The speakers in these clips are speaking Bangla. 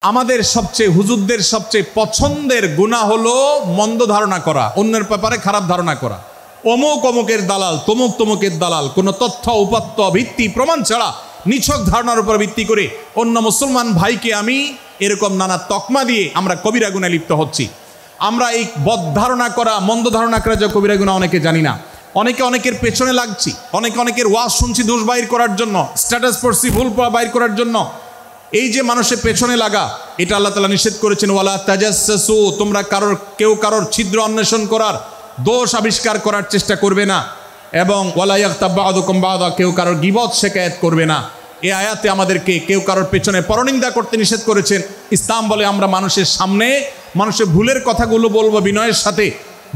আমাদের সবচেয়ে হুজুরদের সবচেয়ে পছন্দের গুনাহ হলো মন্দ ধারণা করা, অন্যের ব্যাপারে খারাপ ধারণা করা। অমুক অমুকের দালাল, তমুক তমুকের দালাল, কোনো তথ্য উপাত্ত ভিত্তি প্রমাণ ছাড়া নিছক ধারণার উপর ভিত্তি করে অন্য মুসলমান ভাইকে আমি এরকম নানা তকমা দিয়ে আমরা কবিরা গুনাহে লিপ্ত হচ্ছি। আমরা এই বদ ধারণা করা, মন্দ ধারণা করা যে কবিরা গুনাহ অনেকে জানি না। অনেকে অনেকের পেছনে লাগছি, অনেকে অনেকের ওয়াজ শুনছি দোষ বাইর করার জন্য, স্ট্যাটাস পড়ছি ভুল বাইর করার জন্য। এই যে মানুষের পেছনে লাগা, এটা আল্লাহ তাআলা নিষেধ করেছেন, ওয়ালা তাজাসসু, তোমরা কেউ কারোর ছিদ্র অন্বেষণ করার, দোষ আবিষ্কার করার চেষ্টা করবে না। এবং ওয়ালা ইয়াগতাব বা'দুকুম বা'দা, কেউ কারোর গীবত শিকায়াত করবে না। এই আয়াতে আমাদেরকে কেউ কারোর পেছনে পরনিন্দা করতে নিষেধ করেছেন। ইসলাম বলে আমরা মানুষের সামনে মানুষের ভুলের কথাগুলো বলবো বিনয়ের সাথে,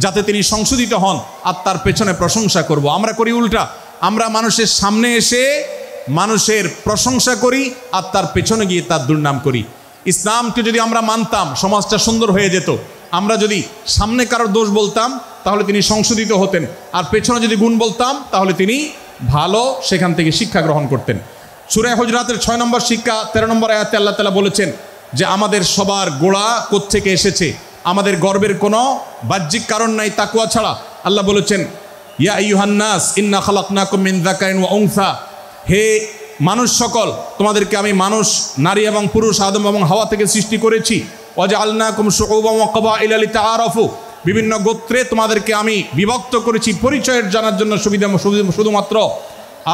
যাতে তিনি সংশোধিত হন, আর তার পেছনে প্রশংসা করব। আমরা করি উল্টা, আমরা মানুষের সামনে এসে মানুষের প্রশংসা করি আর তার পেছনে গিয়ে তার দুর্নাম করি। ইসলামকে যদি আমরা মানতাম সমাজটা সুন্দর হয়ে যেত। আমরা যদি সামনে কারোর দোষ বলতাম তাহলে তিনি সংশোধিত হতেন, আর পেছনে যদি গুণ বলতাম তাহলে তিনি ভালো সেখান থেকে শিক্ষা গ্রহণ করতেন। সূরা হুজরাতের 6 নম্বর শিক্ষা 13 নম্বর আয়াতে আল্লাহ তাআলা বলেছেন যে আমাদের সবার গোড়া কোত্থেকে এসেছে, আমাদের গর্বের কোনো বাহ্যিক কারণ নাই তাকওয়া ছাড়া। আল্লাহ বলেছেন, ইয়া আইয়ুহান নাস ইন্না খালাকনাকুম মিন যাকারিন ওয়া উনসা, হে মানুষ সকল, তোমাদেরকে আমি মানুষ, নারী এবং পুরুষ, আদম এবং হাওয়া থেকে সৃষ্টি করেছি। ওয়াজআলনাকুম শুউবান ওয়া ক্বাবাইলা লিতাআরাফু, বিভিন্ন গোত্রে তোমাদেরকে আমি বিভক্ত করেছি পরিচয়ের জানার জন্য শুধুমাত্র।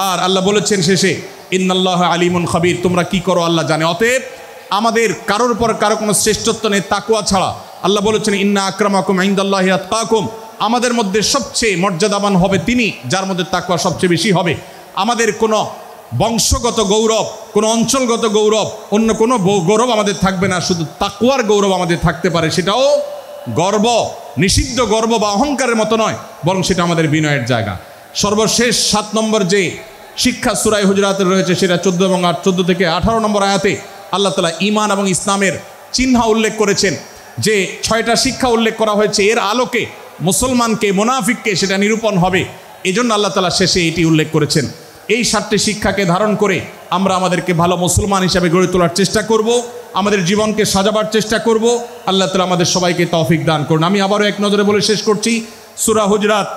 আর আল্লাহ বলেছেন শেষে, ইন্নাল্লাহা আলিমুন খাবীর, তোমরা কি করো আল্লাহ জানে। অতএব আমাদের কারোর পর কারো কোনো শ্রেষ্ঠত্ব নেই তাকওয়া ছাড়া। আল্লাহ বলেছেন, ইন্না আকরামাকুম ইনদাল্লাহি আতকাকুম, আমাদের মধ্যে সবচেয়ে মর্যাদাবান হবে তিনি যার মধ্যে তাকওয়া সবচেয়ে বেশি হবে। আমাদের কোনো বংশগত গৌরব, কোনো অঞ্চলগত গৌরব, অন্য কোনো গৌরব আমাদের থাকবে না, শুধু তাকওয়ার গৌরব আমাদের থাকতে পারে। সেটাও গর্ব, নিষিদ্ধ গর্ব বা অহংকারের মতো নয়, বরং সেটা আমাদের বিনয়ের জায়গা। সর্বশেষ 7 নম্বর যে শিক্ষা সূরা হুজরাতের রয়েছে, সেটা 14 এবং 14 থেকে 18 নম্বর আয়াতে আল্লাহ তাআলা ঈমান এবং ইসলামের চিহ্ন উল্লেখ করেছেন। যে 6টা শিক্ষা উল্লেখ করা হয়েছে, এর আলোকে মুসলমানকে, মুনাফিককে সেটা নিরূপণ হবে। এই জন্য আল্লাহ তাআলা শেষে এটি উল্লেখ করেছেন। এই 7টি শিক্ষাকে ধারণ করে আমরা আমাদেরকে ভালো মুসলমান হিসাবে গড়ে তোলার চেষ্টা করব, আমাদের জীবনকে সাজাবার চেষ্টা করব। আল্লাহ তাআলা আমাদের সবাইকে তৌফিক দান করুন। আমি আবারও এক নজরে বলে শেষ করছি, সূরা হুজরাত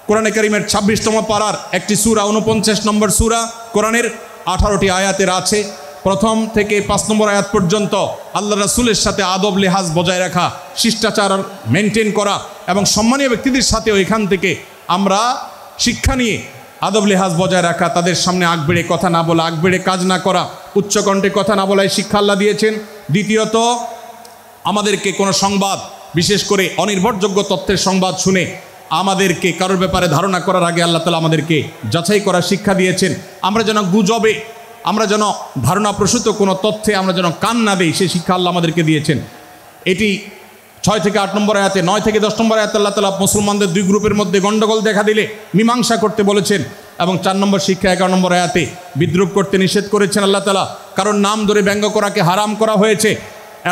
কোরআনে কারীমের 26তম পারার একটি সূরা, 49 নম্বর সূরা, কোরআনের 18টি আয়াতের আছে। প্রথম থেকে 5 নম্বর আয়াত পর্যন্ত আল্লাহ রাসূলের সাথে আদব লেহাজ বজায় রাখা, শিষ্টাচার মেনটেন করা এবং সম্মানীয় ব্যক্তিদের সাথেও এখান থেকে আমরা শিক্ষা নিয়ে আদব লেহাজ বজায় রাখা, তাদের সামনে আগ বেড়ে কথা না বলা, আগ বেড়ে কাজ না করা, উচ্চকণ্ঠে কথা না বলায় শিক্ষা আল্লাহ দিয়েছেন। দ্বিতীয়ত, আমাদেরকে কোনো সংবাদ, বিশেষ করে অনির্ভরযোগ্য তথ্যের সংবাদ শুনে আমাদেরকে কারোর ব্যাপারে ধারণা করার আগে আল্লাহ তাআলা আমাদেরকে যাচাই করার শিক্ষা দিয়েছেন। আমরা যেন গুজবে, আমরা যেন ধারণাপ্রসূত কোনো তথ্যে আমরা যেন কান না দেই, সেই শিক্ষা আল্লাহ আমাদেরকে দিয়েছেন। এটি 6 থেকে 8 নম্বর আয়াতে, 9 থেকে 10 নম্বর আয়াতে আল্লাহ তাআলা মুসলমানদের 2 গ্রুপের মধ্যে গণ্ডগোল দেখা দিলে মীমাংসা করতে বলেছেন। এবং 4 নম্বর শিক্ষা 11 নম্বর আয়াতে বিদ্রুপ করতে নিষেধ করেছেন আল্লাহ তাআলা, কারণ নাম ধরে ব্যঙ্গ করাকে হারাম করা হয়েছে।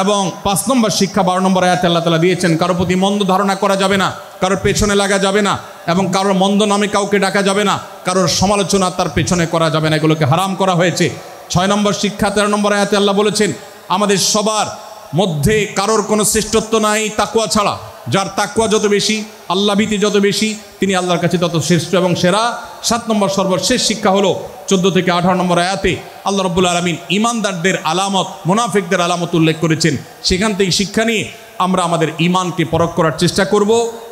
এবং 5 নম্বর শিক্ষা 12 নম্বর আয়াতে আল্লাহ তাআলা দিয়েছেন, কারোর প্রতি মন্দ ধারণা করা যাবে না, কারোর পেছনে লাগা যাবে না, এবং কারোর মন্দ নামে কাউকে ডাকা যাবে না, কারোর সমালোচনা তার পেছনে করা যাবে না, এগুলোকে হারাম করা হয়েছে। 6 নম্বর শিক্ষা 13 নম্বর আয়াতে আল্লাহ বলেছেন, আমাদের সবার মধ্যে কারোর কোনো শ্রেষ্ঠত্ব নাই তাকওয়া ছাড়া। যার তাকওয়া যত বেশি, আল্লাহ ভীতি যত বেশি, তিনি আল্লাহর কাছে তত শ্রেষ্ঠ এবং সেরা। 7 নম্বর সর্বশেষ শিক্ষা হলো 14 থেকে 18 নম্বর আয়াতে আল্লাহ রাব্বুল আলামিন ঈমানদারদের আলামত, মুনাফিকদের আলামত উল্লেখ করেছেন। সেখান থেকে শিক্ষা নিয়ে আমরা আমাদের ঈমানকে পরখ করার চেষ্টা করব,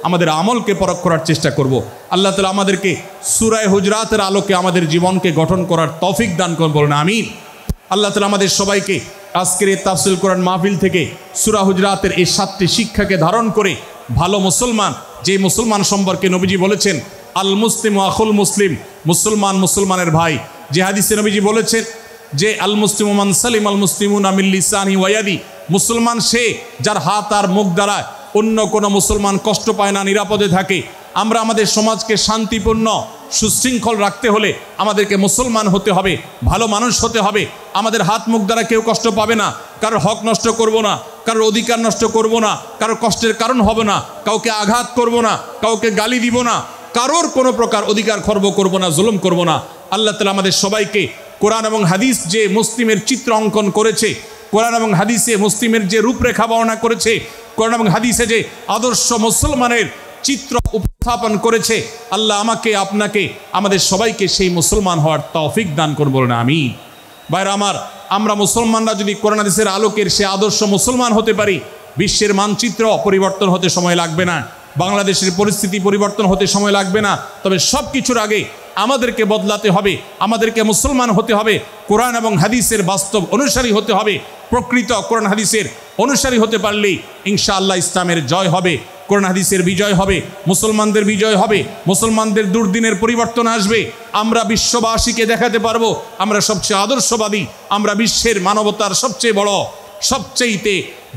আমাদের আমলকে পরখ করার চেষ্টা করব। আল্লাহ তাআলা আমাদেরকে সূরা হুজরাতের আলোকে আমাদের জীবনকে গঠন করার তৌফিক দান করুন, বলুন আমিন। আল্লাহ তাআলা আমাদের সবাইকে আজকের এই তাফসীর কোরআন মাহফিল থেকে সূরা হুজরাতের এই 7টি শিক্ষাকে ধারণ করে ভালো মুসলমান, যে মুসলমান সম্পর্কে নবীজি বলেছেন আল মুসলিম আখুল মুসলিম, মুসলমান মুসলমানের ভাই। যে হাদিসে নবীজি বলেছেন যে আল মুসলিমু মান সালিম আল মুসলিমুনা মিন লিসানি ওয়া ইয়াদি, মুসলমান সে যার হাত আর মুখ দ্বারা অন্য কোনো মুসলমান কষ্ট পায় না, নিরাপদে থাকে। আমরা আমাদের সমাজকে শান্তিপূর্ণ সুশৃঙ্খল রাখতে হলে আমাদেরকে মুসলমান হতে হবে, ভালো মানুষ হতে হবে। আমাদের হাত মুখ দ্বারা কেউ কষ্ট পাবে না, কারোর হক নষ্ট করব না, কারোর অধিকার নষ্ট করব না, কারোর কষ্টের কারণ হবে না, কাউকে আঘাত করব না, কাউকে গালি দিব না, কারোর কোনো প্রকার অধিকার খর্ব করব না, জুলুম করব না। আল্লাহ তাআলা আমাদের সবাইকে কোরআন এবং হাদিস যে মুসলিমের চিত্র অঙ্কন করেছে কোরআন এবং হাদিসে মুসলিমের যে রূপরেখা বর্ণনা করেছে, কোরআন এবং হাদিসে যে আদর্শ মুসলমানের চিত্র উপস্থাপন করেছে, আল্লাহ আমাকে, আপনাকে, আমাদের সবাইকে সেই মুসলমান হওয়ার তৌফিক দান করুন, বলুন আমিন। ভাইরা আমার, আমরা মুসলমানরা যদি কোরআন হাদিসের আলোকের সে আদর্শ মুসলমান হতে পারি, বিশ্বের মানচিত্র পরিবর্তন হতে সময় লাগবে না, বাংলাদেশের পরিস্থিতি পরিবর্তন হতে সময় লাগবে না। তবে সব কিছুর আগে আমাদেরকে বদলাতে হবে, আমাদেরকে মুসলমান হতে হবে, কোরআন এবং হাদিসের বাস্তব অনুসারী হতে হবে। প্রকৃত কোরআন হাদিসের অনুসারী হতে পারলেই ইনশাআল্লাহ ইসলামের জয় হবে, কোরআন হাদিসের বিজয় হবে, মুসলমানদের বিজয় হবে, মুসলমানদের দুর্দিনের পরিবর্তন আসবে। আমরা বিশ্ববাসীকে দেখাতে পারবো আমরা সবচেয়ে আদর্শবাদী, আমরা বিশ্বের মানবতার সবচেয়ে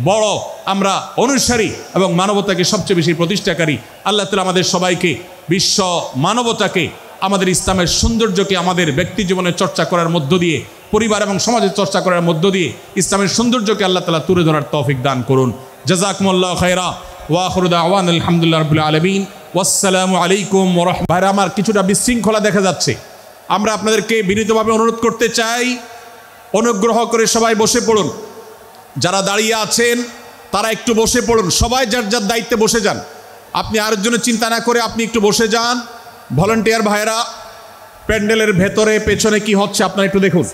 বড় আমরা অনুসারী এবং মানবতাকে সবচেয়ে বেশি প্রতিষ্ঠাকারী। আল্লাহ তাআলা আমাদের সবাইকে বিশ্ব মানবতাকে, আমাদের ইসলামের সৌন্দর্যকে আমাদের ব্যক্তি জীবনে চর্চা করার মধ্য দিয়ে, পরিবার এবং সমাজের চর্চা করার মধ্য দিয়ে ইসলামের সৌন্দর্যকে আল্লাহ তাআলা তুলে ধরার তৌফিক দান করুন। জাযাকুমুল্লাহু খায়রা ওয়া আখিরু দাওয়ানা আলহামদুলিল্লাহি রাব্বিল আলামিন। ওয়াসসালামু আলাইকুম ওয়া রাহমাতুল্লাহি। ভাইরা আমার, কিছুটা বিশৃঙ্খলা দেখা যাচ্ছে, আমরা আপনাদেরকে বিনীতভাবে অনুরোধ করতে চাই, অনুগ্রহ করে সবাই বসে পড়ুন। যারা দাঁড়িয়ে আছেন তারা একটু বসে পড়ুন, সবাই যার যার দায়িত্বে বসে যান। আপনি আরেকজনের চিন্তা না করে আপনি একটু বসে যান। ভলান্টিয়ার ভাইরা, প্যান্ডেলের ভেতরে পেছনে কি হচ্ছে আপনারা একটু দেখুন।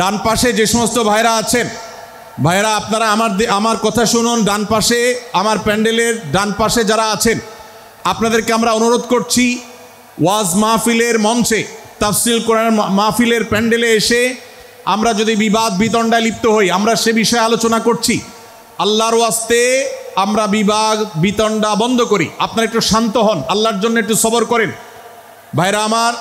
ডান পাশে যে সমস্ত ভাইরা আছেন, ভাইরা আপনারা আমার কথা শুনুন। ডান পাশে, আমার প্যান্ডেলের ডান পাশে যারা আছেন, আপনাদেরকে আমরা অনুরোধ করছি, ওয়াজ মাহফিলের মঞ্চে, তাফসীর কোরআন মাহফিলের প্যান্ডেলে এসে আমরা যদি বিবাদ বিতণ্ডায় লিপ্ত হই, আমরা সে বিষয়ে আলোচনা করছি, আল্লাহর ওয়াস্তে আমরা বিবাদ বিতণ্ডা বন্ধ করি। আপনারা একটু শান্ত হন, আল্লাহর জন্য একটু সবর করেন। ভাইরা আমার,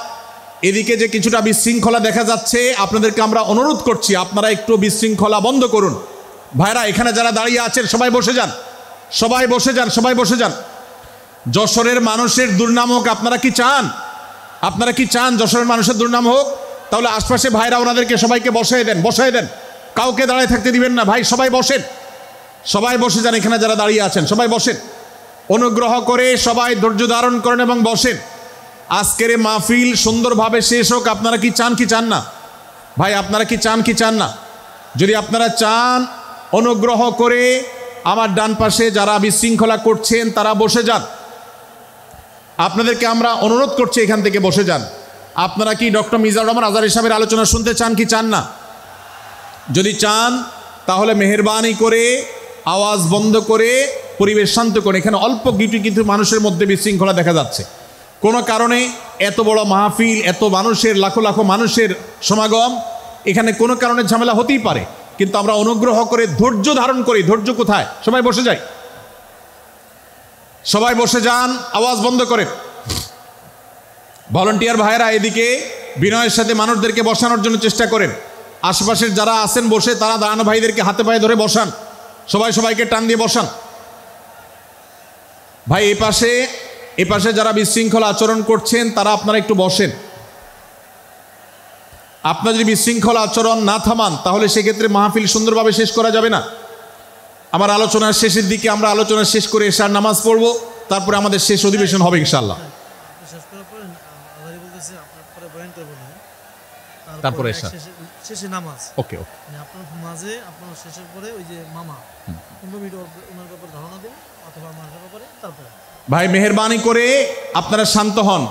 এদিকে যে কিছুটা বিশৃঙ্খলা দেখা যাচ্ছে, আপনাদেরকে আমরা অনুরোধ করছি আপনারা একটু বিশৃঙ্খলা বন্ধ করুন। ভাইরা, এখানে যারা দাঁড়িয়ে আছেন সবাই বসে যান, সবাই বসে যান, সবাই বসে যান। যশোরের মানুষের দুর্নাম হোক, আপনারা কি চান? আপনারা কি চান যশোরের মানুষের দুর্নাম হোক? তাহলে আশপাশে ভাইরা ওনাদেরকে সবাইকে বসাই দেন, বসাই দেন, কাউকে দাঁড়ায় থাকতে দিবেন না। ভাই সবাই বসেন, সবাই বসে যান। এখানে যারা দাঁড়িয়ে আছেন সবাই বসেন, অনুগ্রহ করে সবাই ধৈর্য ধারণ করেন এবং বসেন। আজকের এই মাহফিল সুন্দরভাবে শেষ হোক। আপনারা কি চান কি চান না? ভাই আপনারা কি চান কি চান না? যদি আপনারা চান, অনুগ্রহ করে আমার ডান পাশে যারা বিশৃঙ্খলা করছেন তারা বসে যান। আপনাদেরকে আমরা অনুরোধ করছি এখান থেকে বসে যান। আপনারা কি ডক্টর মিজানুর রহমান আজহারী সাহেবের আলোচনা শুনতে চান কি চান না? যদি চান তাহলে মেহেরবানি করে আওয়াজ বন্ধ করে পরিবেশ শান্ত করে। এখানে অল্প কিছু মানুষের মধ্যে বিশৃঙ্খলা দেখা যাচ্ছে। কোনো কারণে এত বড় মাহফিল, এত মানুষের, লাখো লাখো মানুষের সমাগম, এখানে কোনো কারণে ঝামেলা হতেই পারে, কিন্তু আমরা অনুগ্রহ করে ধৈর্য ধারণ করি। ধৈর্য কোথায়? সবাই বসে যাই, সবাই বসে যান, আওয়াজ বন্ধ করে। ভলান্টিয়ার ভাইয়েরা এদিকে বিনয়ের সাথে মানুষদেরকে বসানোর জন্য চেষ্টা করেন। আশেপাশের যারা আছেন বসে, তারা দাঁড়ানো ভাইদেরকে হাতে পায়ে ধরে বসান, সবাই সবাইকে টান দিয়ে বসান। ভাই এ পাশে যারা বিশৃঙ্খলা আচরণ করছেন তারা আপনারা একটু বসেন। আপনারা যদি বিশৃঙ্খলা আচরণ না থামান তাহলে সেক্ষেত্রে মাহফিল সুন্দরভাবে শেষ করা যাবে না। আমার আলোচনার শেষের দিকে আমরা আলোচনা শেষ করে এশার নামাজ পড়ব, তারপরে আমাদের শেষ অধিবেশন হবে ইনশাআল্লাহ। তারপরে এশার শেষে নামাজ। ওকে ওকে, আপনার মাঝে আপনার শেষের পরে ওই যে মামা 15 মিনিট ওনার ব্যাপারে ধারণা দিন অথবা আমার ব্যাপারে। তারপরে ভাই মেহেরবানি করে আপনারা শান্ত হন।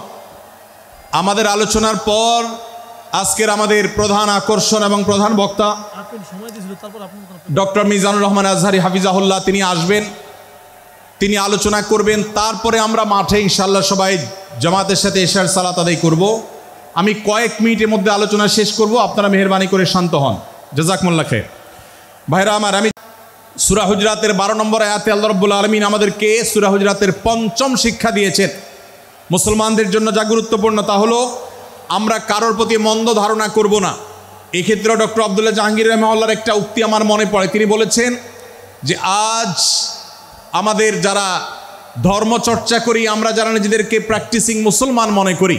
আমাদের আলোচনার পর আজকের আমাদের প্রধান আকর্ষণ এবং প্রধান বক্তা ডক্টর মিজানুর রহমান আজহারী হাফিজাহুল্লাহ, তিনি আসবেন, তিনি আলোচনা করবেন। তারপরে আমরা মাঠে ইনশাআল্লাহ সবাই জামাতের সাথে এশার সালাত আদায় করব। আমি কয়েক মিনিটের মধ্যে আলোচনা শেষ করব, আপনারা মেহেরবানি করে শান্ত হন। জাযাকুমুল্লাহ খায়র। ভাইরা আমার, আমি সূরা হুজরাতের 12 নম্বর আয়াতে আল্লাহ রাব্বুল আলামিন আমাদেরকে সূরা হুজরাতের 5ম শিক্ষা দিয়েছেন। মুসলমানদের জন্য যা গুরুত্বপূর্ণ তা হলো আমরা কারোর প্রতি মন্দ ধারণা করব না। এক্ষেত্রে ডক্টর আব্দুল্লাহ জাহাঙ্গীর রহমাহুল্লাহর একটা উক্তি আমার মনে পড়ে। তিনি বলেছেন যে আজ আমাদের যারা ধর্মচর্চা করি, আমরা যারা নিজেদেরকে প্র্যাকটিসিং মুসলমান মনে করি,